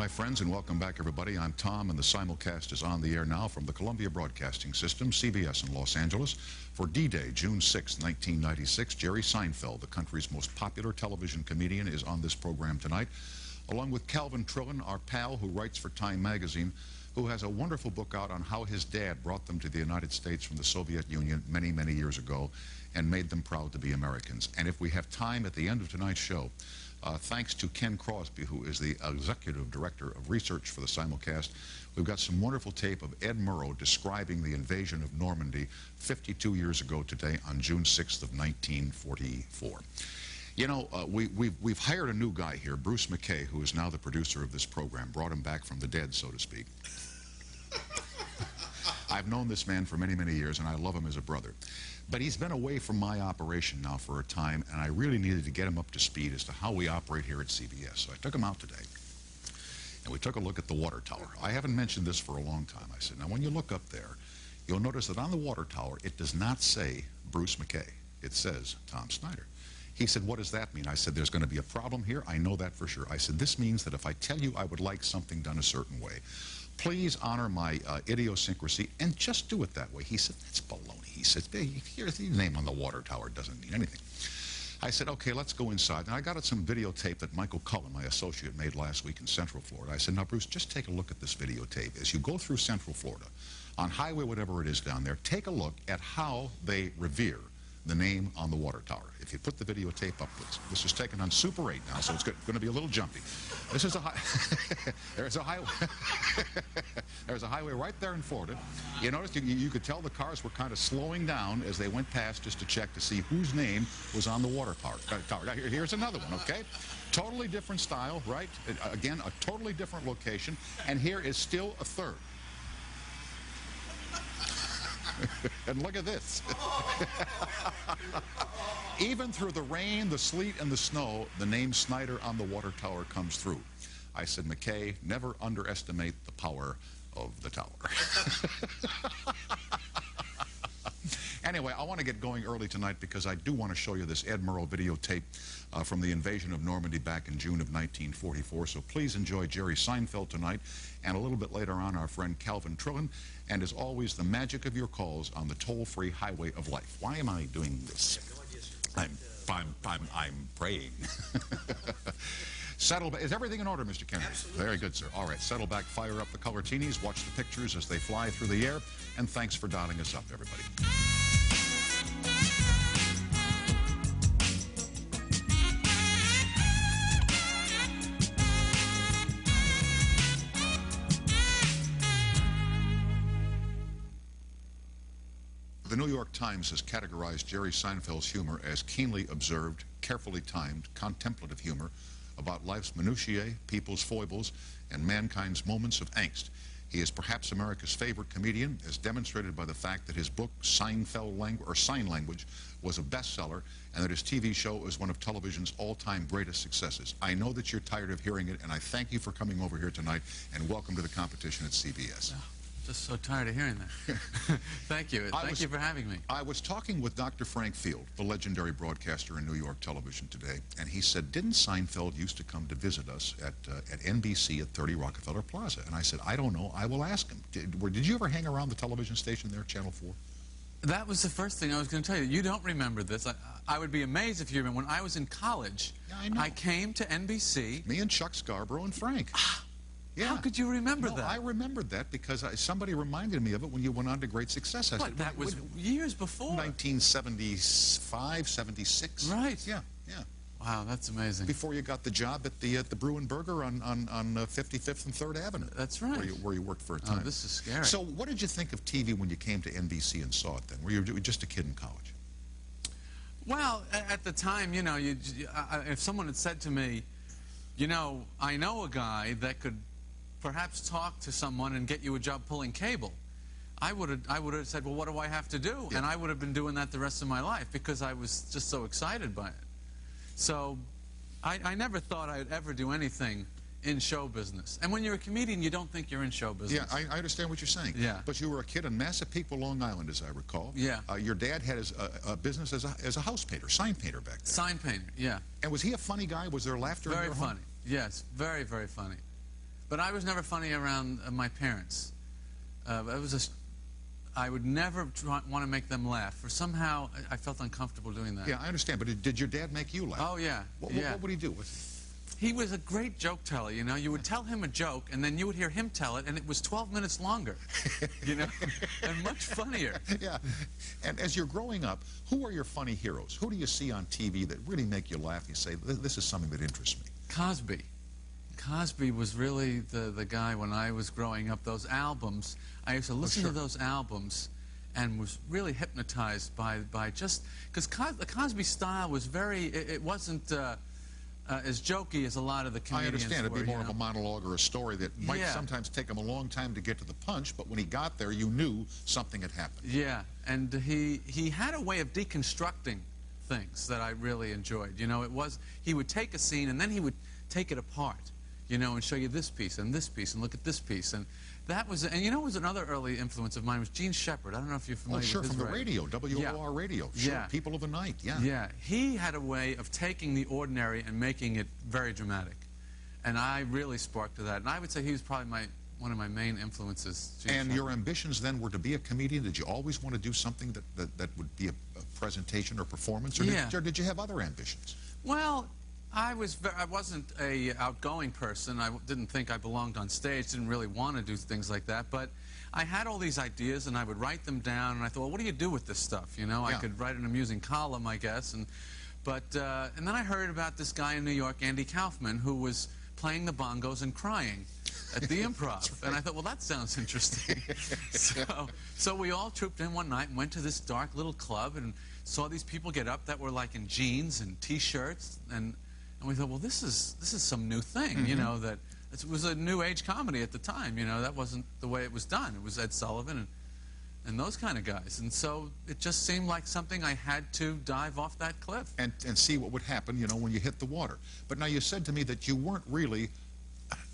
my friends, and welcome back, everybody. I'm Tom, and the simulcast is on the air now from the Columbia Broadcasting System, CBS in Los Angeles. For D-Day, June 6, 1996, Jerry Seinfeld, the country's most popular television comedian, is on this program tonight, along with Calvin Trillin, our pal who writes for Time magazine, who has a wonderful book out on how his dad brought them to the United States from the Soviet Union many, many years ago and made them proud to be Americans. And if we have time at the end of tonight's show, thanks to Ken Crosby, who is the executive director of research for the simulcast, we've got some wonderful tape of Ed Murrow describing the invasion of Normandy 52 years ago today on June 6th of 1944. You know, we've hired a new guy here, Bruce McKay, who is now the producer of this program. Brought him back from the dead, so to speak. I've known this man for many, many years, and I love him as a brother. But he's been away from my operation now for a time, and I really needed to get him up to speed as to how we operate here at CBS. So I took him out today, and we took a look at the water tower. I haven't mentioned this for a long time. I said, now when you look up there, you'll notice that on the water tower, it does not say Bruce McKay. It says Tom Snyder. He said, what does that mean? I said, there's going to be a problem here. I know that for sure. I said, this means that if I tell you I would like something done a certain way, please honor my idiosyncrasy and just do it that way. He said, that's baloney. He said, hey, here's the name on the water tower. It doesn't mean anything. I said, okay, let's go inside. And I got some videotape that Michael Cullen, my associate, made last week in Central Florida. I said, now, Bruce, just take a look at this videotape. As you go through Central Florida, on highway whatever it is down there, take a look at how they revere the name on the water tower. If you put the videotape up, please. This is taken on Super 8 now, so it's going to be a little jumpy. This is a there's a highway. There's a highway right there in Florida. You noticed you could tell the cars were kind of slowing down as they went past just to check to see whose name was on the water tower. Now, here's another one, okay? Totally different style, right? Again, a totally different location, and here is still a third. And look at this. Even through the rain, the sleet, and the snow, the name Snyder on the water tower comes through. I said, McKay, never underestimate the power of the tower. Anyway, I want to get going early tonight because I do want to show you this Ed Murrow videotape from the invasion of Normandy back in June of 1944. So please enjoy Jerry Seinfeld tonight, and a little bit later on our friend Calvin Trillin, and as always, the magic of your calls on the toll-free highway of life. Why am I doing this? I'm praying. Settle back. Is everything in order, Mr. Kennedy? Absolutely. Very good, sir. All right, settle back, fire up the colortinis, watch the pictures as they fly through the air, and thanks for dialing us up, everybody. The New York Times has categorized Jerry Seinfeld's humor as keenly observed, carefully timed, contemplative humor about life's minutiae, people's foibles, and mankind's moments of angst. He is perhaps America's favorite comedian, as demonstrated by the fact that his book, Seinfeld Language, or Sign Language, was a bestseller, and that his TV show is one of television's all-time greatest successes. I know that you're tired of hearing it, and I thank you for coming over here tonight, and welcome to the competition at CBS. Just so tired of hearing that. Thank you. Thank you for having me. I was talking with Dr. Frank Field, the legendary broadcaster in New York television today, and he said, didn't Seinfeld used to come to visit us at NBC at 30 Rockefeller Plaza? And I said, I don't know. I will ask him. Did you ever hang around the television station there, Channel 4? That was the first thing I was going to tell you. You don't remember this. I would be amazed if you remember. When I was in college, yeah, I know. I came to NBC. Me and Chuck Scarborough and Frank. Yeah. How could you remember that? I remembered that because somebody reminded me of it when you went on to great success. I said, that was years before. 1975, 76. Right. Yeah. Wow, that's amazing. Before you got the job at the Bruin Burger on 55th and 3rd Avenue. That's right. Where you worked for a time. Oh, this is scary. So what did you think of TV when you came to NBC and saw it then? Were you just a kid in college? Well, at the time, you know, if someone had said to me, you know, I know a guy that could perhaps talk to someone and get you a job pulling cable, I would have said, well, what do I have to do? Yeah. And I would have been doing that the rest of my life because I was just so excited by it. So I never thought I'd ever do anything in show business. And when you're a comedian, you don't think you're in show business. Yeah, I understand what you're saying. Yeah. But you were a kid in Massapequa, Long Island, as I recall. Yeah. Your dad had a business as a house painter, sign painter back then. Sign painter, yeah. And was he a funny guy? Was there laughter in your home? Very funny. Yes, very, very funny. But I was never funny around my parents. I would never want to make them laugh. For somehow, I felt uncomfortable doing that. Yeah, I understand. But did your dad make you laugh? Oh, yeah. What would he do? He was a great joke teller, you know. You would tell him a joke, and then you would hear him tell it, and it was 12 minutes longer, you know, and much funnier. Yeah. And as you're growing up, who are your funny heroes? Who do you see on TV that really make you laugh? You say, this is something that interests me. Cosby. Cosby was really the guy when I was growing up. Those albums, I used to listen to those albums and was really hypnotized by just, because the Cosby style was very, it wasn't as jokey as a lot of the comedians I understand. It'd be more of a monologue or a story that might sometimes take him a long time to get to the punch, but when he got there, you knew something had happened. Yeah, and he had a way of deconstructing things that I really enjoyed. You know, he would take a scene and then he would take it apart, you know, and show you this piece and look at this piece. And that was, and you know, was another early influence of mine was Gene Shepard. I don't know if you're familiar with his from the radio, WOR radio. Sure, People of the Night, Yeah, he had a way of taking the ordinary and making it very dramatic. And I really sparked to that. And I would say he was probably one of my main influences. Gene Shepard. Your ambitions then were to be a comedian? Did you always want to do something that would be a presentation or performance? Or did you have other ambitions? Well, I wasn't a outgoing person. I didn't think I belonged on stage, didn't really want to do things like that, but I had all these ideas and I would write them down and I thought, well, what do you do with this stuff? You know, I could write an amusing column, I guess, and then I heard about this guy in New York, Andy Kaufman, who was playing the bongos and crying at the Improv. Right. And I thought, well, that sounds interesting. so we all trooped in one night and went to this dark little club and saw these people get up that were like in jeans and T-shirts, and we thought, well, this is some new thing, you know, that it was a new age comedy at the time, you know, that wasn't the way it was done. It was Ed Sullivan and those kind of guys. And so it just seemed like something I had to dive off that cliff. And see what would happen, you know, when you hit the water. But now you said to me that you weren't really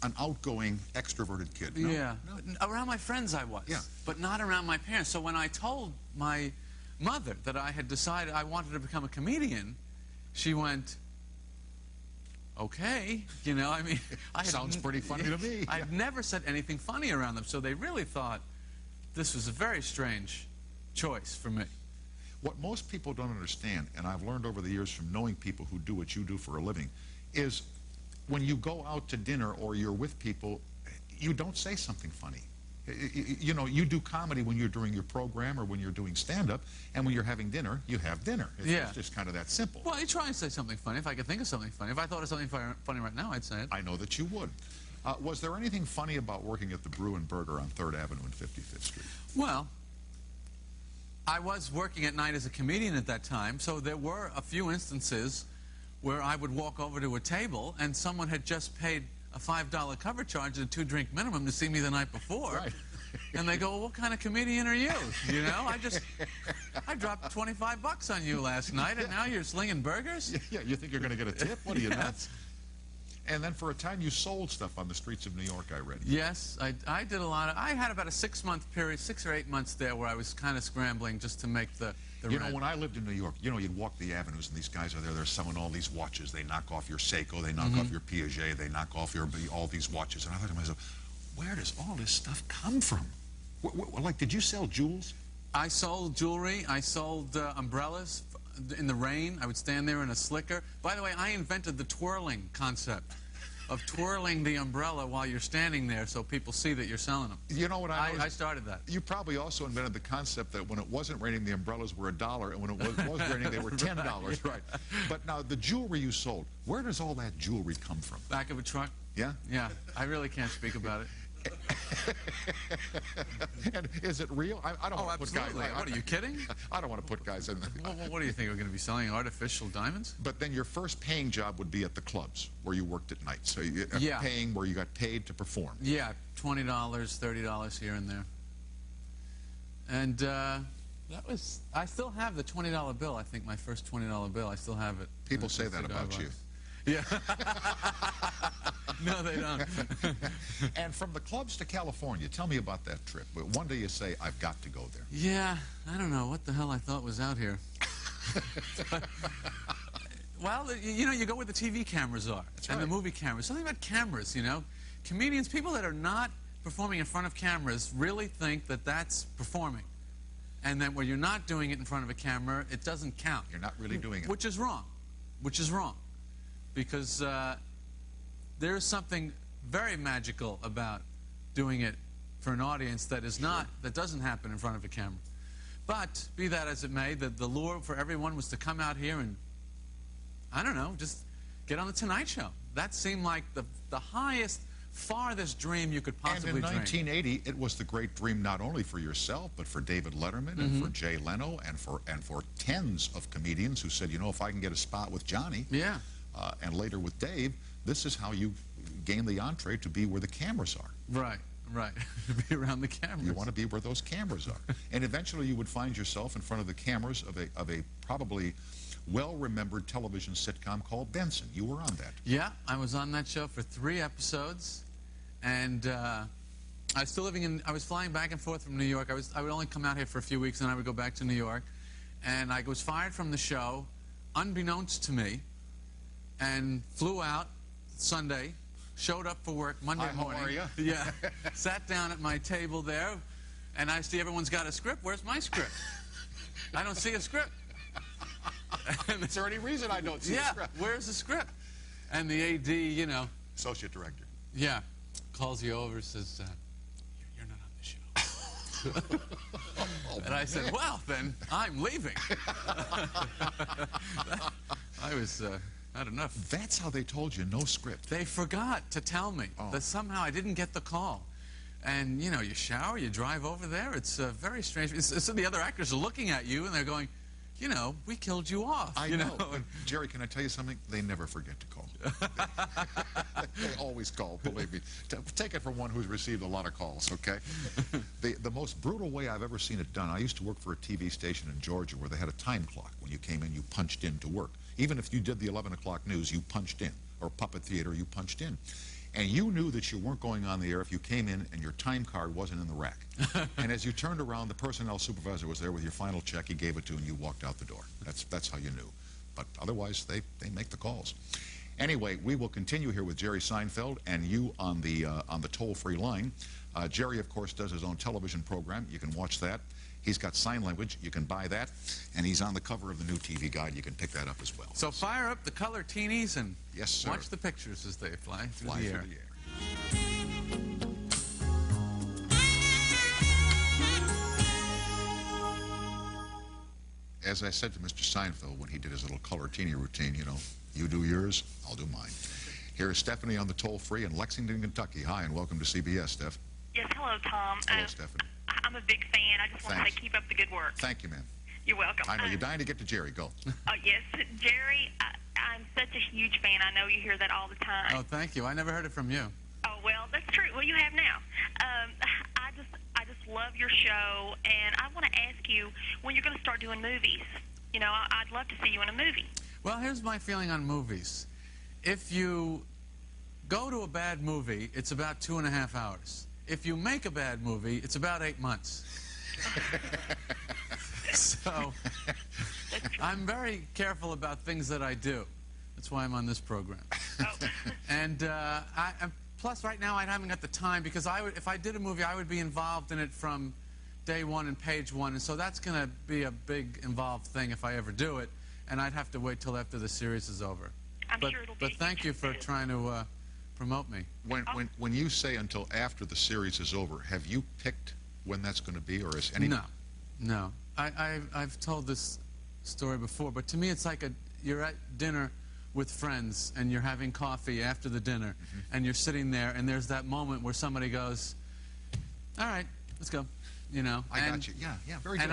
an outgoing, extroverted kid. No? Yeah. No. Around my friends I was, but not around my parents. So when I told my mother that I had decided I wanted to become a comedian, she went, okay, you know, I mean... Sounds pretty funny to me. I'd never said anything funny around them, so they really thought this was a very strange choice for me. What most people don't understand, and I've learned over the years from knowing people who do what you do for a living, is when you go out to dinner or you're with people, you don't say something funny. You know, you do comedy when you're doing your program or when you're doing stand-up, and when you're having dinner, you have dinner. It's just kind of that simple. Well, I try and say something funny if I could think of something funny. If I thought of something funny right now, I'd say it. I know that you would. Was there anything funny about working at the Brew and Burger on 3rd Avenue and 55th Street? Well, I was working at night as a comedian at that time, so there were a few instances where I would walk over to a table and someone had just paid a $5 cover charge and a 2-drink minimum to see me the night before. Right. And they go, well, what kind of comedian are you? You know, I dropped 25 bucks on you last night and now you're slinging burgers? Yeah, you think you're going to get a tip? What are you, nuts? And then for a time you sold stuff on the streets of New York, I read. Yes, I did a lot of, I had about a 6-month period, 6 or 8 months there where I was kind of scrambling just to make the You know, when I lived in New York, you know, you'd walk the avenues and these guys are there, they're selling all these watches. They knock off your Seiko, they knock off your Piaget, they knock off all these watches. And I thought to myself, where does all this stuff come from? Like, did you sell jewels? I sold jewelry. I sold umbrellas in the rain. I would stand there in a slicker. By the way, I invented the twirling concept of twirling the umbrella while you're standing there so people see that you're selling them. You know what I started that. You probably also invented the concept that when it wasn't raining, the umbrellas were $1, and when it was raining, they were $10. Right. But now, the jewelry you sold, where does all that jewelry come from? Back of a truck. Yeah? Yeah. I really can't speak about it. And is it real? I don't want to put guys. What, are you kidding? I don't want to put guys in. Well, what do you think? We're going to be selling artificial diamonds? But then your first paying job would be at the clubs where you worked at night. So you paying where you got paid to perform. Yeah, $20, $30 here and there. And that was. I still have the $20 bill. I think my first $20 bill. I still have it. People say that about you. Yeah. No, they don't. And from the clubs to California, tell me about that trip. One day you say, I've got to go there. Yeah, I don't know what the hell I thought was out here. Well, you know, you go where the TV cameras are and the movie cameras. Something about cameras, you know. comedians, people that are not performing in front of cameras, really think that that's performing. And that when you're not doing it in front of a camera, it doesn't count. You're not really doing it. Which is wrong. Which is wrong. Because there's something very magical about doing it for an audience that is not, that doesn't happen in front of a camera. But, be that as it may, the lure for everyone was to come out here and, I don't know, just get on the Tonight Show. That seemed like the highest, farthest dream you could possibly dream. And in 1980, it was the great dream not only for yourself, but for David Letterman and for Jay Leno and for tens of comedians who said, you know, if I can get a spot with Johnny, and later with Dave, this is how you gain the entree to be where the cameras are. Right. Right, be around the cameras. You want to be where those cameras are. And eventually you would find yourself in front of the cameras of a probably well-remembered television sitcom called Benson. You were on that. Yeah, I was on that show for 3 episodes. And I was still living in, I was flying back and forth from New York. I would only come out here for a few weeks and I would go back to New York. And I was fired from the show, unbeknownst to me, and flew out Sunday. Showed up for work Monday morning. How are you? Yeah. Sat down at my table there, and I see everyone's got a script. Where's my script? I don't see a script. Is there any reason I don't see a script? Yeah, where's the script? And the AD, you know. Associate director. Yeah. Calls you over, says, you're not on the show. And I said, well, then, I'm leaving. I was... Not enough. That's how they told you, no script. They forgot to tell me that somehow I didn't get the call. And, you know, you shower, you drive over there. It's very strange. So the other actors are looking at you, and they're going, you know, we killed you off. I know. But Jerry, can I tell you something? They never forget to call. They always call, believe me. Take it from one who's received a lot of calls, okay? The most brutal way I've ever seen it done, I used to work for a TV station in Georgia where they had a time clock. When you came in, you punched in to work. Even if you did the 11 o'clock news, you punched in. Or puppet theater, you punched in. And you knew that you weren't going on the air if you came in and your time card wasn't in the rack. And as you turned around, the personnel supervisor was there with your final check. He gave it to you, and you walked out the door. That's how you knew. But otherwise, they make the calls. Anyway, we will continue here with Jerry Seinfeld and you on the toll-free line. Jerry, of course, does his own television program. You can watch that. He's got sign language. You can buy that. And he's on the cover of the new TV Guide. You can pick that up as well. So fire up the color teenies and yes, sir. Watch the pictures as they fly through the air. As I said to Mr. Seinfeld when he did his little color teeny routine, you know, you do yours, I'll do mine. Here is Stephanie on the toll-free in Lexington, Kentucky. Hi, and welcome to CBS, Steph. Yes, hello, Tom. Hello, Stephanie. I'm a big fan. I just want to say keep up the good work. Thank you, ma'am. You're welcome. I know you're dying to get to Jerry. Go. Yes, Jerry, I'm such a huge fan. I know you hear that all the time. Oh, thank you. I never heard it from you. Oh, well, that's true. Well, you have now. I just love your show, and I want to ask you when you're going to start doing movies. You know, I'd love to see you in a movie. Well, here's my feeling on movies. If you go to a bad movie, it's about 2.5 hours. If you make a bad movie, it's about 8 months. So I'm very careful about things that I do. That's why I'm on this program. And plus, right now, I haven't got the time because if I did a movie, I would be involved in it from day one and page one. And so that's going to be a big involved thing if I ever do it. And I'd have to wait till after the series is over. I'm sure it'll be. But thank you for trying to promote me. When you say until after the series is over, have you picked when that's going to be, or is any? No. I've told this story before, but to me it's like you're at dinner with friends and you're having coffee after the dinner, and you're sitting there, and there's that moment where somebody goes, "All right, let's go," you know. I got you. Yeah, very good.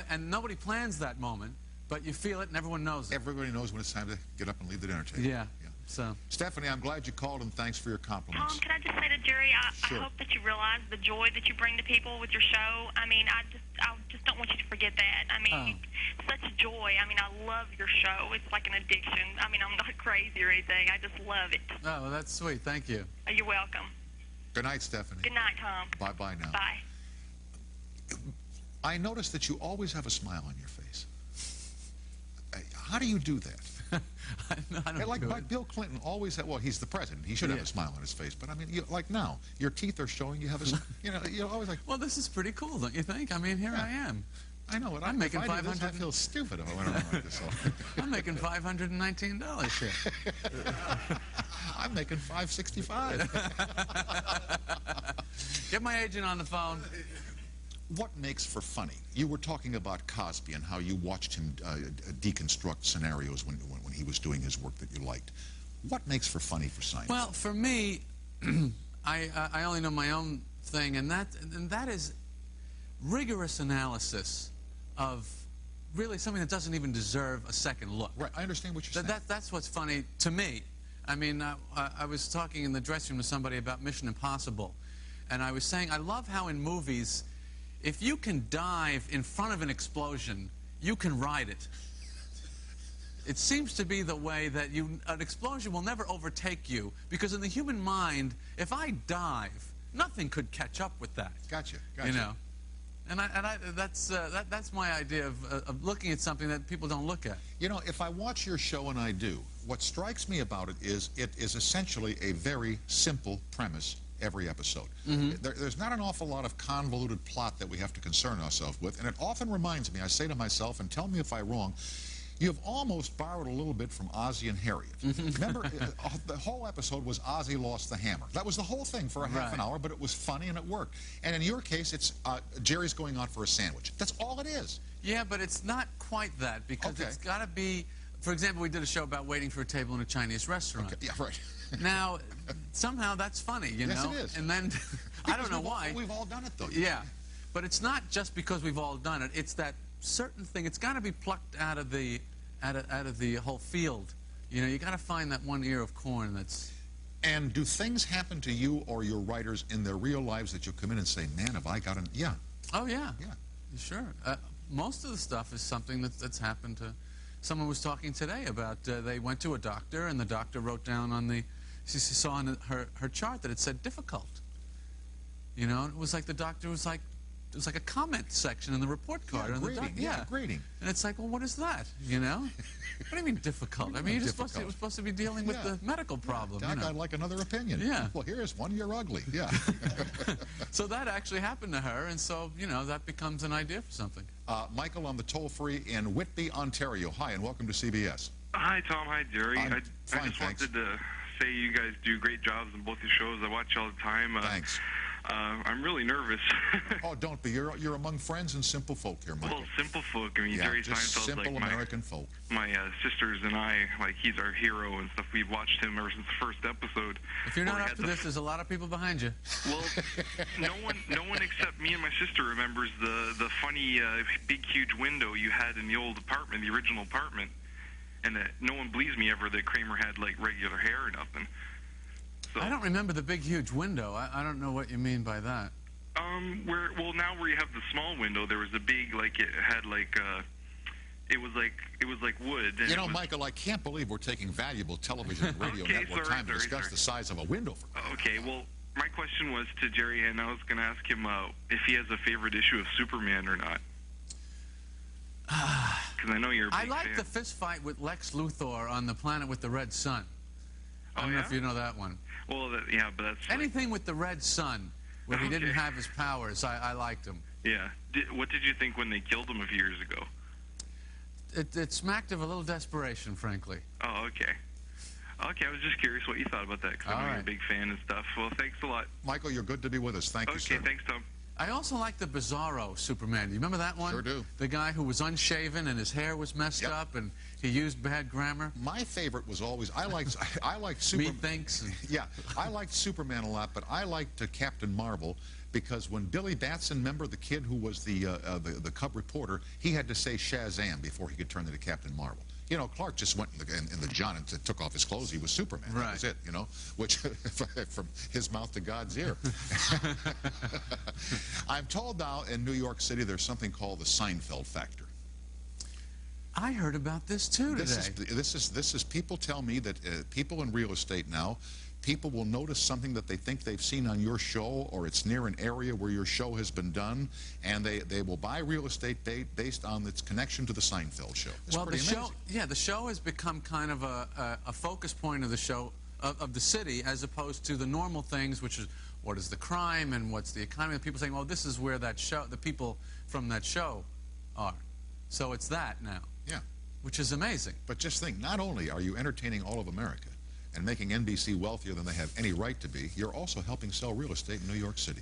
And nobody plans that moment, but you feel it, and everyone knows it. Everybody knows when it's time to get up and leave the dinner table. Yeah. So, Stephanie, I'm glad you called, and thanks for your compliments. Tom, can I just say to Jerry, I hope that you realize the joy that you bring to people with your show. I mean, I just don't want you to forget that. I mean, such joy. I mean, I love your show. It's like an addiction. I mean, I'm not crazy or anything. I just love it. Oh, well, that's sweet. Thank you. You're welcome. Good night, Stephanie. Good night, Tom. Bye-bye now. Bye. I notice that you always have a smile on your face. How do you do that? I don't like do it. Bill Clinton always had, well, he's the president. He should have a smile on his face. But I mean, like now, your teeth are showing. You have a, you're always like. Well, this is pretty cool, don't you think? I mean, here I am. I know. I'm making $500. I feel stupid when I'm like this. I'm making $519 here. I'm making $565. Get my agent on the phone. What makes for funny? You were talking about Cosby and how you watched him deconstruct scenarios when he was doing his work that you liked. What makes for funny for Seinfeld? Well, for me, I only know my own thing, and that is rigorous analysis of really something that doesn't even deserve a second look. Right, I understand what you're saying. That's what's funny to me. I mean, I was talking in the dressing room to somebody about Mission Impossible, and I was saying I love how in movies, if you can dive in front of an explosion, you can ride it. It seems to be the way that an explosion will never overtake you, because in the human mind, if I dive, nothing could catch up with that. Gotcha. You know, and that's my idea of looking at something that people don't look at. You know, if I watch your show, and I do, what strikes me about it is essentially a very simple premise every episode. There's not an awful lot of convoluted plot that we have to concern ourselves with, and it often reminds me, I say to myself, and tell me if I'm wrong, you've almost borrowed a little bit from Ozzie and Harriet. Remember, the whole episode was Ozzie lost the hammer. That was the whole thing for a half an hour, but it was funny and it worked. And in your case, it's Jerry's going out for a sandwich. That's all it is. Yeah, but it's not quite that, because it's got to be, for example, we did a show about waiting for a table in a Chinese restaurant. Okay. Yeah, right. Now, somehow that's funny, you know? Yes, it is. And then, I don't know why. We've all done it, though. Yeah, but it's not just because we've all done it. It's that certain thing. It's got to be plucked out of the whole field. You know, you got to find that one ear of corn that's... And do things happen to you or your writers in their real lives that you come in and say, man, have I got an... Yeah. Oh, yeah. Yeah. Sure. Most of the stuff is something that's happened to... Someone was talking today about they went to a doctor, and the doctor wrote down on the... She saw on her chart that it said difficult. You know, it was like the doctor was like... It was like a comment section in the report card. Yeah, grading. And it's like, well, what is that? You know? What do you mean difficult? I mean, you're supposed to be dealing with the medical problem. Doc, I'd like another opinion. Yeah. Well, here's one. You're ugly. Yeah. So that actually happened to her, and so, you know, that becomes an idea for something. Michael on the toll-free in Whitby, Ontario. Hi, and welcome to CBS. Hi, Tom. Hi, Jerry. I just thanks. wanted to say you guys do great jobs in both your shows. I watch you all the time. Thanks. I'm really nervous. Oh, don't be. You're among friends and simple folk here, Michael. Well, simple folk. I mean, Jerry Seinfeld's simple like American folk. My sisters and I, like, he's our hero and stuff. We've watched him ever since the first episode. If you're not up to this, there's a lot of people behind you. Well, no one except me and my sister remembers the funny big huge window you had in the old apartment, the original apartment, and that no one believes me ever that Kramer had like regular hair or nothing. So, I don't remember the big, huge window. I don't know what you mean by that. Now where you have the small window, there was a big, like, it had, like, it was like wood. And you know, Michael, I can't believe we're taking valuable television and radio network time to discuss the size of a window. Okay, well, my question was to Jerry, and I was going to ask him if he has a favorite issue of Superman or not. Because I know you're a big I like fan. the fist fight with Lex Luthor on the planet with the red sun. I don't know if you know that one. Well, yeah, but that's... Anything with the red sun, where he didn't have his powers, I liked him. Yeah. What did you think when they killed him a few years ago? It smacked of a little desperation, frankly. Oh, okay. Okay, I was just curious what you thought about that, because I know you're a big fan and stuff. Well, thanks a lot. Michael, you're good to be with us. Thank you, sir. Okay, thanks, Tom. I also like the Bizarro Superman. Do you remember that one? Sure do. The guy who was unshaven and his hair was messed up and he used bad grammar. My favorite was always I liked Superman. Methinks. Yeah, I liked Superman a lot, but I liked Captain Marvel because when Billy Batson, remember the kid who was the Cub reporter, he had to say Shazam before he could turn into Captain Marvel. You know, Clark just went in the John and took off his clothes. He was Superman. Right. That was it, you know, which from his mouth to God's ear. I'm told now in New York City there's something called the Seinfeld factor. I heard about this too today. This is people tell me that people in real estate now people will notice something that they think they've seen on your show, or it's near an area where your show has been done, and they will buy real estate based on its connection to the Seinfeld show. It's well, pretty amazing. The show has become kind of a focus point of the show, of the city, as opposed to the normal things, which is what is the crime and what's the economy. People saying, "Oh, this is where that show, the people from that show are." So it's that now. Yeah. Which is amazing. But just think, not only are you entertaining all of America and making NBC wealthier than they have any right to be, you're also helping sell real estate in New York City.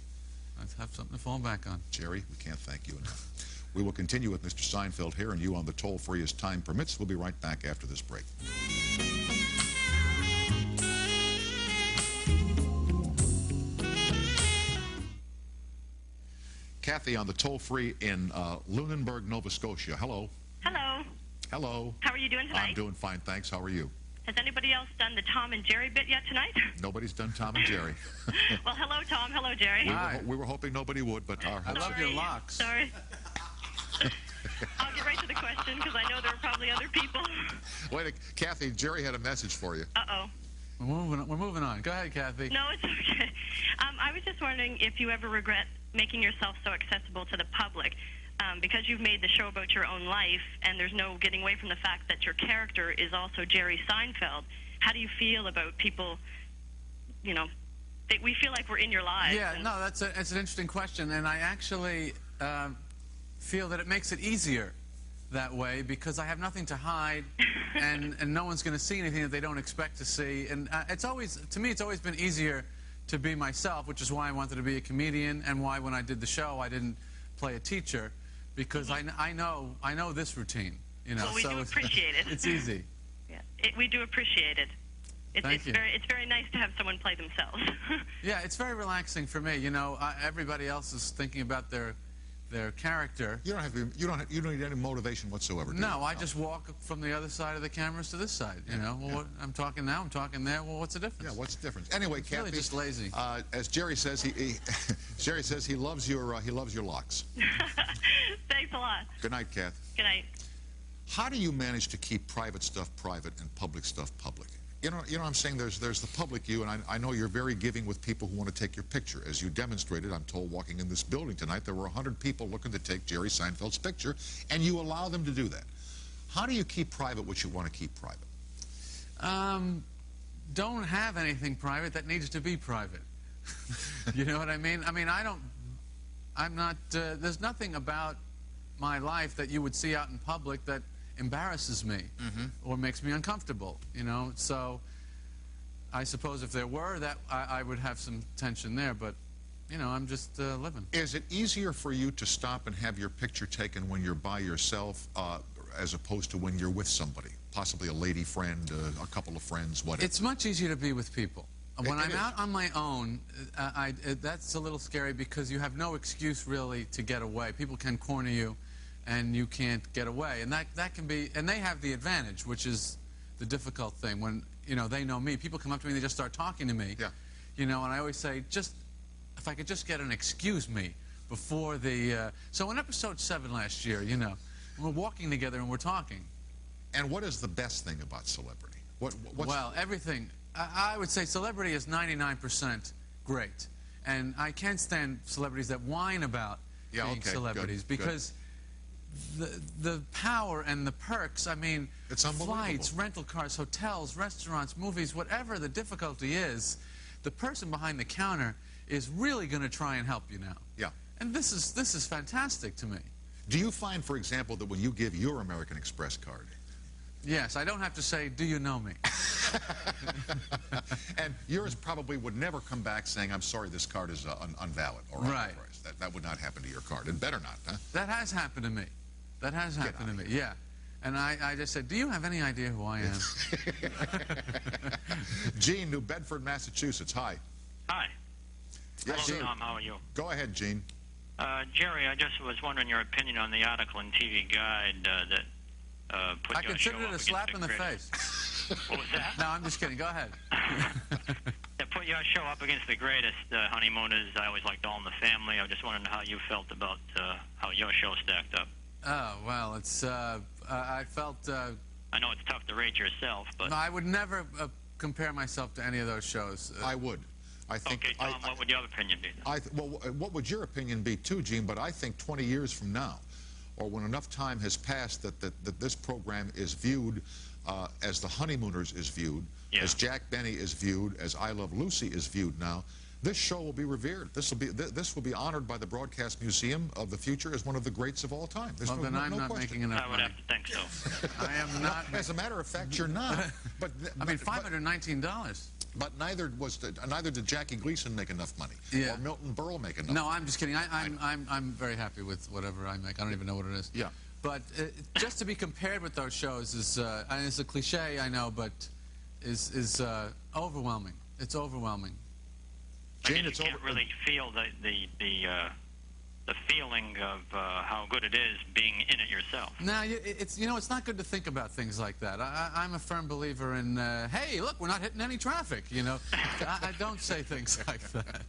Let's have something to fall back on. Jerry, we can't thank you enough. We will continue with Mr. Seinfeld here and you on the toll-free as time permits. We'll be right back after this break. Kathy on the toll-free in Lunenburg, Nova Scotia. Hello. Hello. Hello. How are you doing tonight? I'm doing fine, thanks. How are you? Has anybody else done the Tom and Jerry bit yet tonight? Nobody's done Tom and Jerry. Well, hello, Tom. Hello, Jerry. We were hoping nobody would, but our I love your locks. Sorry. I'll get right to the question because I know there are probably other people. Wait, Kathy, Jerry had a message for you. Uh-oh. We're moving on. Go ahead, Kathy. No, it's okay. I was just wondering if you ever regret making yourself so accessible to the public. Because you've made the show about your own life, and there's no getting away from the fact that your character is also Jerry Seinfeld. How do you feel about people, you know, that we feel like we're in your lives? Yeah, no, that's an interesting question, and I actually feel that it makes it easier that way because I have nothing to hide, and no one's going to see anything that they don't expect to see. And it's always, to me, it's always been easier to be myself, which is why I wanted to be a comedian, and why when I did the show I didn't play a teacher. Because I know this routine, you know. Well, we do appreciate it. It's easy. Yeah, we do appreciate it. Thank you. It's very nice to have someone play themselves. Yeah, it's very relaxing for me. You know, everybody else is thinking about their character. You don't need any motivation whatsoever. Do No, you? I just walk from the other side of the cameras to this side. You know, well, I'm talking now, I'm talking there. Well, what's the difference? Yeah, what's the difference? Anyway, It's Kathy, really just lazy. As Jerry says, Jerry says he loves your locks. Thanks a lot. Good night, Kath. Good night. How do you manage to keep private stuff private and public stuff public? You know what I'm saying? There's the public you, and I know you're very giving with people who want to take your picture. As you demonstrated, I'm told, walking in this building tonight, there were 100 people looking to take Jerry Seinfeld's picture, and you allow them to do that. How do you keep private what you want to keep private? Don't have anything private that needs to be private. You know what I mean? I mean, I'm not, there's nothing about my life that you would see out in public that embarrasses me or makes me uncomfortable, you know. So I suppose if there were, that I would have some tension there, but you know, I'm just living. Is it easier for you to stop and have your picture taken when you're by yourself as opposed to when you're with somebody, possibly a lady friend, a couple of friends, whatever? It's much easier to be with people. When I'm is. out on my own, that's a little scary because you have no excuse really to get away. People can corner you and you can't get away, and that can be, and they have the advantage, which is the difficult thing. When, you know, they know me, people come up to me and they just start talking to me. Yeah. You know, and I always say, just, if I could just get an excuse me before the, so in episode 7 last year, you know, we're walking together and we're talking. And what is the best thing about celebrity? What's Well, everything. I would say celebrity is 99% great. And I can't stand celebrities that whine about being celebrities because the power and the perks, I mean, it's unbelievable. Flights, rental cars, hotels, restaurants, movies, whatever the difficulty is, the person behind the counter is really going to try and help you now. Yeah. And this is fantastic to me. Do you find, for example, that when you give your American Express card, yes, I don't have to say, do you know me? and yours probably would never come back saying, I'm sorry, this card is unvalid or right. Overpriced. That would not happen to your card. It better not, huh? That has happened to me. That has happened to me, yeah. And I just said, do you have any idea who I am? Gene, New Bedford, Massachusetts. Hi. Hi. Yes, Hello, Gene. Tom. How are you? Go ahead, Gene. Jerry, I just was wondering your opinion on the article in TV Guide that put I your show considered it up a against slap the in the greatest. face. What was that? No, I'm just kidding. Go ahead. That put your show up against the greatest honeymooners. I always liked All in the Family. I just wanted how you felt about how your show stacked up. Oh, well, it's, I felt... I know it's tough to rate yourself, but... I would never compare myself to any of those shows. I would. I think. Okay, Tom, what would your opinion be? Well, what would your opinion be too, Gene? But I think 20 years from now, or when enough time has passed that this program is viewed as The Honeymooners is viewed, as Jack Benny is viewed, as I Love Lucy is viewed now, this show will be revered. This will be honored by the Broadcast Museum of the future as one of the greats of all time. There's well, then I'm not making enough money. I would have to think so. I am not. As a matter of fact, you're not. But I mean, $519. But neither did Jackie Gleason make enough money, or Milton Berle make enough. No, I'm just kidding. I'm very happy with whatever I make. I don't even know what it is. Yeah. But just to be compared with those shows is, and it's a cliche, I know, but is overwhelming. It's overwhelming. Jane, you can't really feel the feeling of how good it is being in it yourself. No, it's not good to think about things like that. I'm a firm believer in, hey, look, we're not hitting any traffic, you know. I don't say things like that.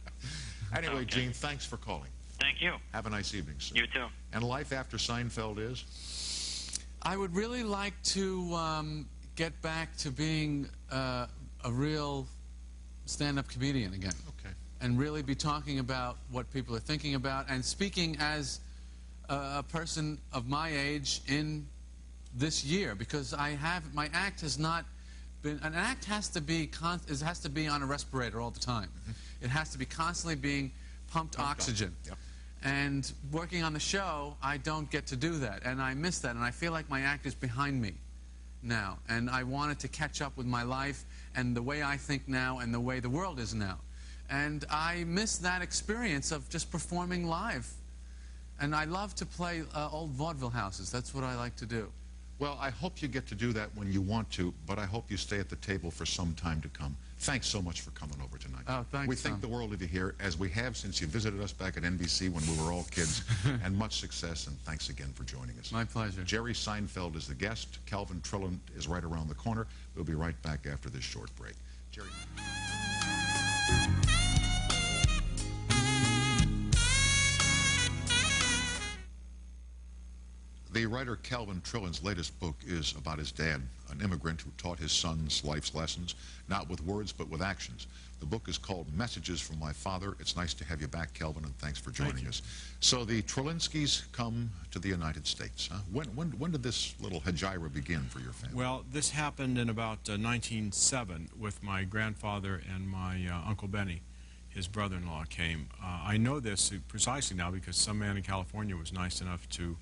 Anyway, okay. Gene, thanks for calling. Thank you. Have a nice evening, sir. You too. And life after Seinfeld is? I would really like to get back to being a real stand-up comedian again. Okay. And really be talking about what people are thinking about and speaking as a person of my age in this year, because my act has not been. An act has to be on a respirator all the time. Mm-hmm. It has to be constantly being pumped oxygen. Yep. And working on the show, I don't get to do that, and I miss that, and I feel like my act is behind me now, and I wanted to catch up with my life and the way I think now and the way the world is now. And I miss that experience of just performing live. And I love to play old vaudeville houses. That's what I like to do. Well, I hope you get to do that when you want to, but I hope you stay at the table for some time to come. Thanks so much for coming over tonight. Oh, thanks, we think the world of you here, as we have since you visited us back at NBC when we were all kids, and much success, and thanks again for joining us. My pleasure. Jerry Seinfeld is the guest. Calvin Trillin is right around the corner. We'll be right back after this short break. Jerry. The writer Calvin Trillin's latest book is about his dad, an immigrant who taught his sons life's lessons, not with words but with actions. The book is called Messages from My Father. It's nice to have you back, Calvin, and thanks for joining us. So the Trillinskis come to the United States. Huh? When did this little hegira begin for your family? Well, this happened in about 1907 with my grandfather and my Uncle Benny. His brother-in-law came. I know this precisely now because some man in California was nice enough to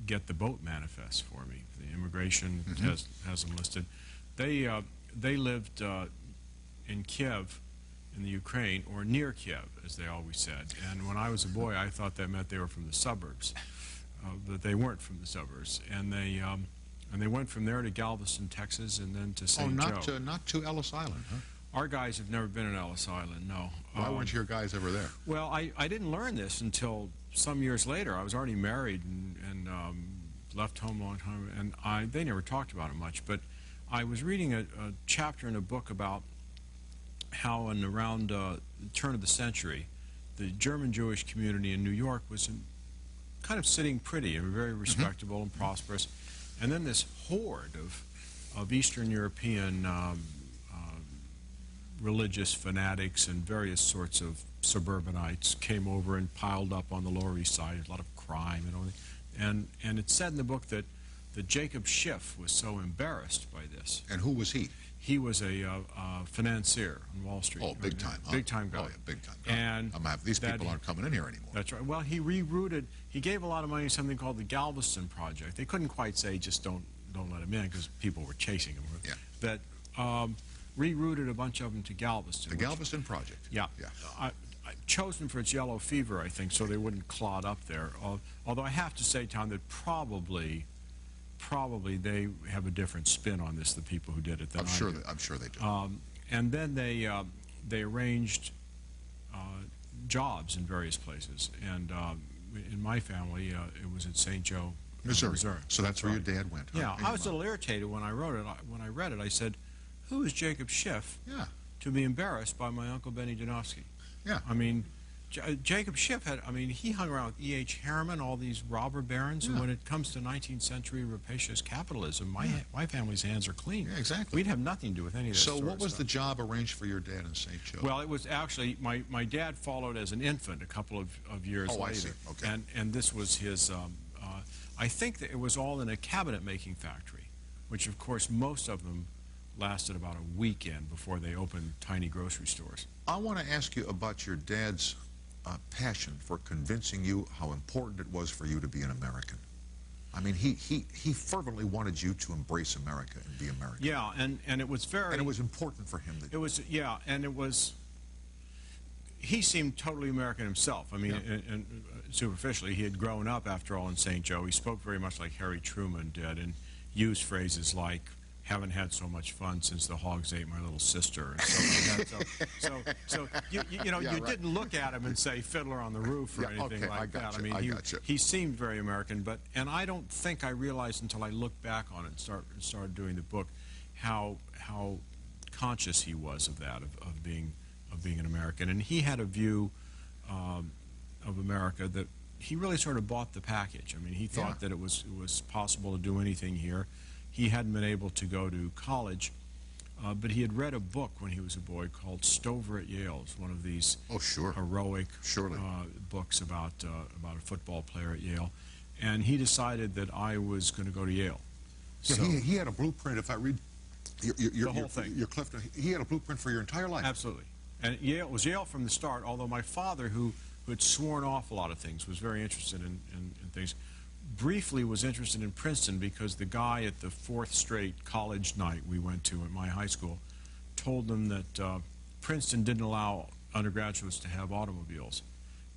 get the boat manifest for me. The immigration has them listed. They lived in Kiev, in the Ukraine, or near Kiev, as they always said. And when I was a boy, I thought that meant they were from the suburbs, but they weren't from the suburbs. And they went from there to Galveston, Texas, and then to St. Joe. Not to Ellis Island, huh? Our guys have never been in Ellis Island, no. Why weren't your guys ever there? Well, I didn't learn this until some years later. I was already married and left home a long time, and they never talked about it much. But I was reading a chapter in a book about how around the turn of the century, the German Jewish community in New York was kind of sitting pretty and very respectable and prosperous. And then this horde of Eastern European religious fanatics and various sorts of suburbanites came over and piled up on the Lower East Side. A lot of crime and all. And it said in the book that Jacob Schiff was so embarrassed by this. And who was he? He was a financier on Wall Street. Oh, big time. Big time guy. Oh, yeah, big time guy. And these people aren't coming in here anymore. That's right. Well, he rerouted. He gave a lot of money to something called the Galveston Project. They couldn't quite say just don't let him in because people were chasing him. Yeah. That rerouted a bunch of them to Galveston. The Galveston Project. Yeah. Yeah. Chosen for its yellow fever, I think, so they wouldn't clod up there. Although I have to say, Tom, that probably they have a different spin on this, the people who did it, than I'm sure they do. And then they arranged jobs in various places. And in my family, it was at St. Joe, Missouri. So that's where your dad went. Yeah, I was a little irritated when I wrote it. When I read it, I said, "Who is Jacob Schiff Yeah. to be embarrassed by my Uncle Benny Janowski?" Yeah. I mean, Jacob Schiff had, I mean, he hung around with E.H. Harriman, all these robber barons, and when it comes to 19th century rapacious capitalism, my family's hands are clean. Yeah, exactly. We'd have nothing to do with any of this So sort what of was stuff. the job arranged for your dad in St. Joe? Well, it was actually, my dad followed as an infant a couple of years later. I see. Okay. And this was his, I think that it was all in a cabinet-making factory, which, of course, most of them lasted about a weekend before they opened tiny grocery stores. I want to ask you about your dad's passion for convincing you how important it was for you to be an American. I mean, he fervently wanted you to embrace America and be American. Yeah, and it was very... And it was important for him. That It was, yeah, and it was... He seemed totally American himself. I mean, and superficially, he had grown up, after all, in St. Joe. He spoke very much like Harry Truman did and used phrases like, haven't had so much fun since the hogs ate my little sister, and stuff like that. So you know, you didn't look at him and say Fiddler on the Roof or anything like that. I mean, he seemed very American, and I don't think I realized until I looked back on it and started doing the book how conscious he was of that, of being an American. And he had a view of America that he really sort of bought the package. I mean, he thought that it was possible to do anything here. He hadn't been able to go to college, but he had read a book when he was a boy called Stover at Yale. It's one of these heroic books about a football player at Yale. And he decided that I was going to go to Yale. Yeah, so he had a blueprint. If I read the whole thing, your Clifton, he had a blueprint for your entire life. Absolutely. And Yale was Yale from the start, although my father, who had sworn off a lot of things, was very interested in things. Briefly was interested in Princeton because the guy at the 4th straight college night we went to at my high school told them that Princeton didn't allow undergraduates to have automobiles.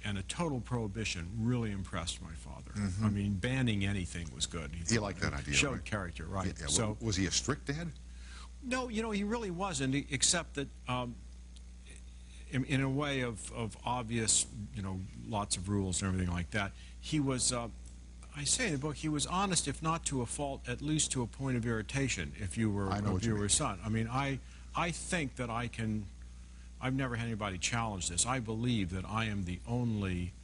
And a total prohibition really impressed my father. I mean, banning anything was good. He liked that idea, showed character, right. Yeah, so, was he a strict dad? No, you know, he really wasn't, except that in a way of obvious, you know, lots of rules and everything like that, he was... I say in the book, he was honest, if not to a fault, at least to a point of irritation, if you were his son. I mean, I think that I've never had anybody challenge this. I believe that I am the only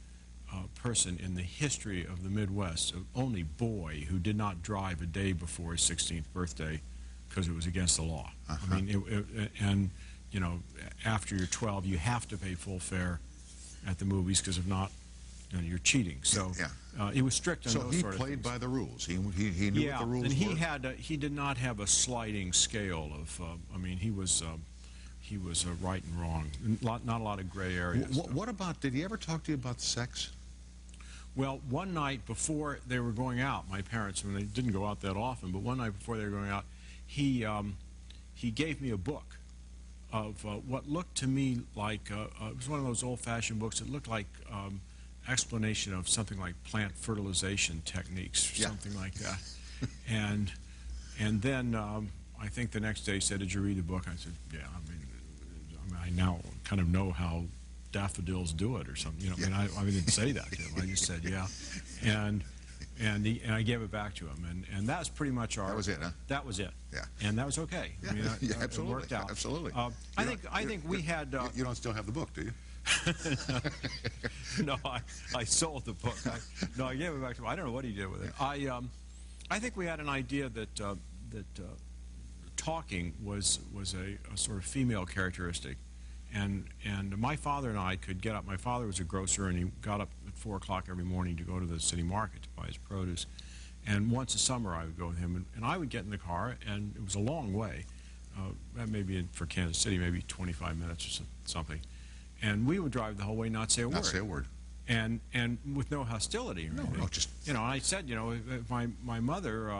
person in the history of the Midwest, the only boy who did not drive a day before his 16th birthday because it was against the law. I mean, and, you know, after you're 12, you have to pay full fare at the movies because if not, you know, you're cheating. So he was strict on those sort of things. So he played by the rules. He knew what the rules were. And he did not have a sliding scale of. I mean, he was right and wrong. Not a lot of gray areas. What about? Did he ever talk to you about sex? Well, one night before they were going out, my parents, when they didn't go out that often, but one night before they were going out, he gave me a book of what looked to me like it was one of those old-fashioned books. It looked like. Explanation of something like plant fertilization techniques or something like that. and then I think the next day he said, "Did you read the book?" I said, "Yeah, I mean I now kind of know how daffodils do it or something." You know, I didn't say that to him. I just said, "Yeah." And I gave it back to him, and that's pretty much our... That was it, huh? That was it. Yeah. And that was okay. Yeah, I mean, absolutely. It worked out. Absolutely. I think we had... you don't still have the book, do you? No, I sold the book. I gave it back to him. I don't know what he did with it. I think we had an idea that talking was a sort of female characteristic, and my father and I could get up. My father was a grocer, and he got up at 4 o'clock every morning to go to the city market to buy his produce. And once a summer, I would go with him, and I would get in the car, and it was a long way. Maybe for Kansas City, maybe 25 minutes or something. And we would drive the whole way, not say a word. Not say a word. And with no hostility or anything. No, just... You know, I said, you know, if my mother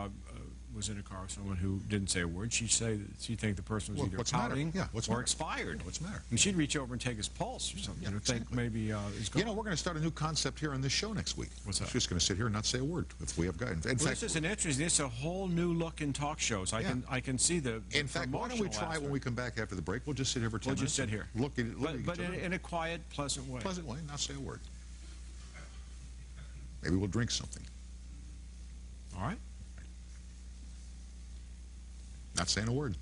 was in a car with someone who didn't say a word, she'd think the person was either pouting or expired. What's the matter? And she'd reach over and take his pulse or something. Think maybe he's gone. You know, we're going to start a new concept here on this show next week. What's that? We're just going to sit here and not say a word if we have guidance. In fact, this is an interesting. It's a whole new look in talk shows. I can see the. In fact, why don't we try when we come back after the break? We'll just sit here for 10 minutes. We'll just sit here. Look at each but other. in a quiet, pleasant way. Pleasant way, not say a word. Maybe we'll drink something. All right. Not saying a word.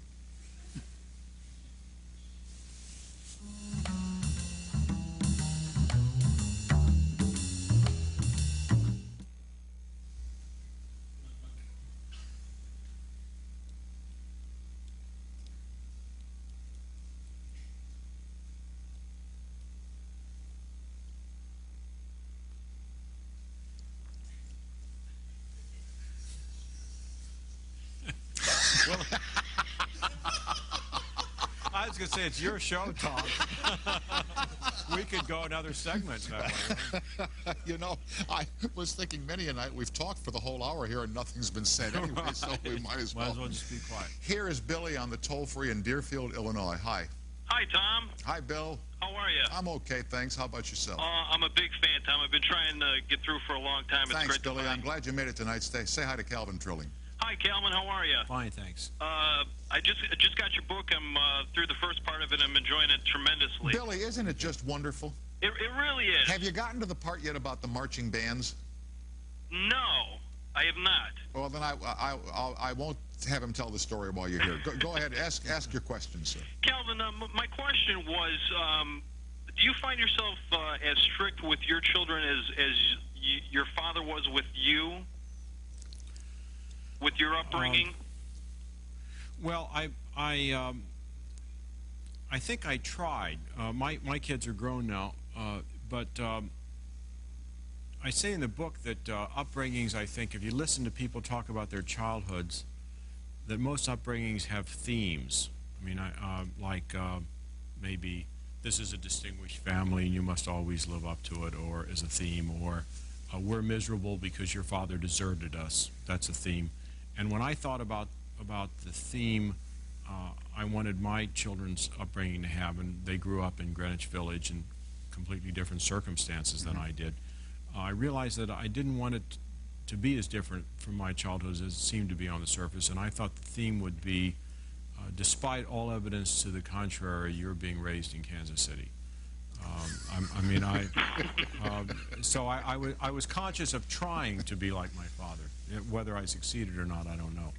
I was going to say, it's your show, Tom. We could go another segment that way. You know, I was thinking many a night we've talked for the whole hour here and nothing's been said anyway, Right. so we might as well. Might as well just be quiet. Here is Billy on the toll-free in Deerfield, Illinois. Hi. Hi, Tom. Hi, Bill. How are you? I'm okay, thanks. How about yourself? I'm a big fan, Tom. I've been trying to get through for a long time. It's Thanks, great Billy. to I'm glad you made it tonight. Say hi to Calvin Trillin. Hi, Calvin. How are you? Fine, thanks. I just got your book. I'm through the first part of it. I'm enjoying it tremendously. Billy, isn't it just wonderful? It really is. Have you gotten to the part yet about the marching bands? No, I have not. Well, then I won't have him tell the story while you're here. Go ahead. Ask your question, sir. Calvin, my question was, do you find yourself as strict with your children as your father was with you, with your upbringing? Well, I think I tried. My kids are grown now, but I say in the book that upbringings, I think, if you listen to people talk about their childhoods, that most upbringings have themes. I mean, maybe this is a distinguished family and you must always live up to it, or as a theme, or we're miserable because your father deserted us. That's a theme. And when I thought about the theme I wanted my children's upbringing to have, and they grew up in Greenwich Village in completely different circumstances than I did, I realized that I didn't want it to be as different from my childhood as it seemed to be on the surface, and I thought the theme would be, despite all evidence to the contrary, you're being raised in Kansas City. So I was conscious of trying to be like my father. Whether I succeeded or not, I don't know.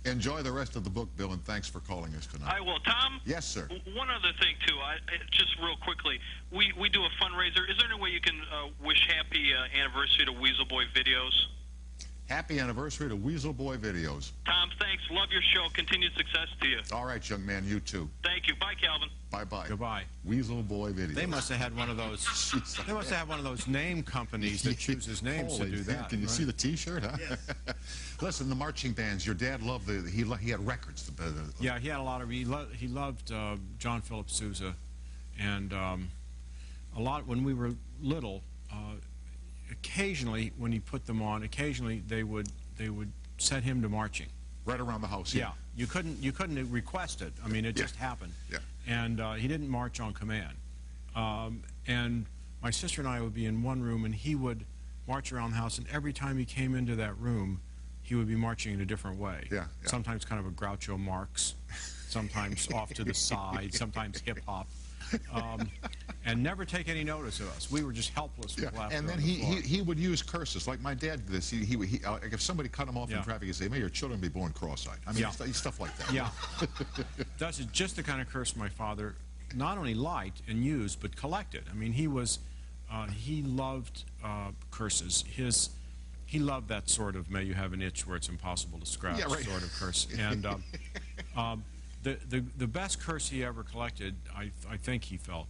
Enjoy the rest of the book, Bill, and thanks for calling us tonight. I will. Tom? Yes, sir. One other thing, too, just real quickly. We do a fundraiser. Is there any way you can wish happy anniversary to Weasel Boy Videos? Happy anniversary to Weasel Boy Videos. Tom, thanks. Love your show. Continued success to you. All right, young man, you too. Thank you. Bye, Calvin. Bye-bye. Goodbye. Weasel Boy Videos. They must have had one of those. They must have had one of those name companies that chooses names Holy to do that. Can you right? see the T-shirt? Huh? Yes. Listen, the marching bands. Your dad loved he had records. Yeah, he had a lot of. He loved John Philip Sousa, and a lot when we were little. Occasionally, when he put them on, occasionally they would set him to marching. Right around the house. Yeah, you couldn't request it. I mean, it just happened. Yeah. And he didn't march on command. And my sister and I would be in one room, and he would march around the house. And every time he came into that room, he would be marching in a different way. Yeah. Sometimes kind of a Groucho Marx, sometimes off to the side, sometimes hip hop. And never take any notice of us. We were just helpless with laughter. And then he would use curses like my dad did this. Like if somebody cut him off in traffic, he'd say, "May your children be born cross-eyed." I mean, stuff like that. Yeah. That's just the kind of curse my father not only liked and used, but collected. I mean, he loved curses. He loved that sort of "may you have an itch where it's impossible to scratch" sort of curse. And the best curse he ever collected, I think he felt,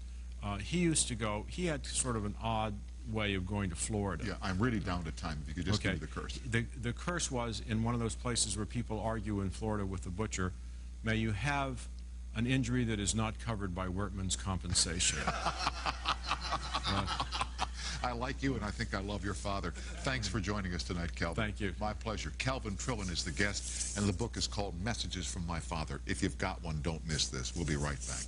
he used to go, he had sort of an odd way of going to Florida. Yeah, I'm really down to time. If you could just give me the curse. The curse was in one of those places where people argue in Florida with the butcher, "May you have an injury that is not covered by workman's compensation." I like you, and I think I love your father. Thanks for joining us tonight, Calvin. Thank you. My pleasure. Calvin Trillin is the guest, and the book is called Messages from My Father. If you've got one, don't miss this. We'll be right back.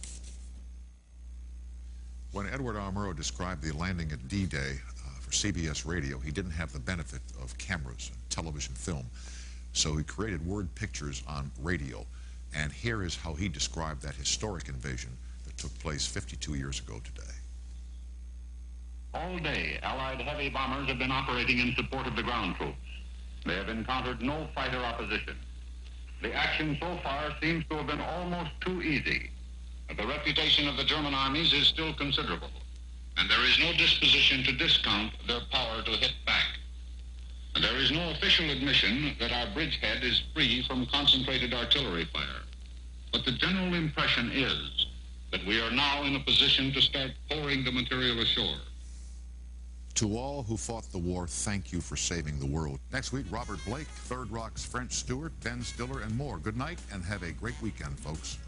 When Edward R. Murrow described the landing at D-Day for CBS Radio, he didn't have the benefit of cameras and television film, so he created word pictures on radio. And here is how he described that historic invasion that took place 52 years ago today. All day, Allied heavy bombers have been operating in support of the ground troops. They have encountered no fighter opposition. The action so far seems to have been almost too easy. The reputation of the German armies is still considerable, and there is no disposition to discount their power to hit back. And there is no official admission that our bridgehead is free from concentrated artillery fire. But the general impression is that we are now in a position to start pouring the material ashore. To all who fought the war, thank you for saving the world. Next week, Robert Blake, Third Rock's French Stewart, Ben Stiller, and more. Good night, and have a great weekend, folks.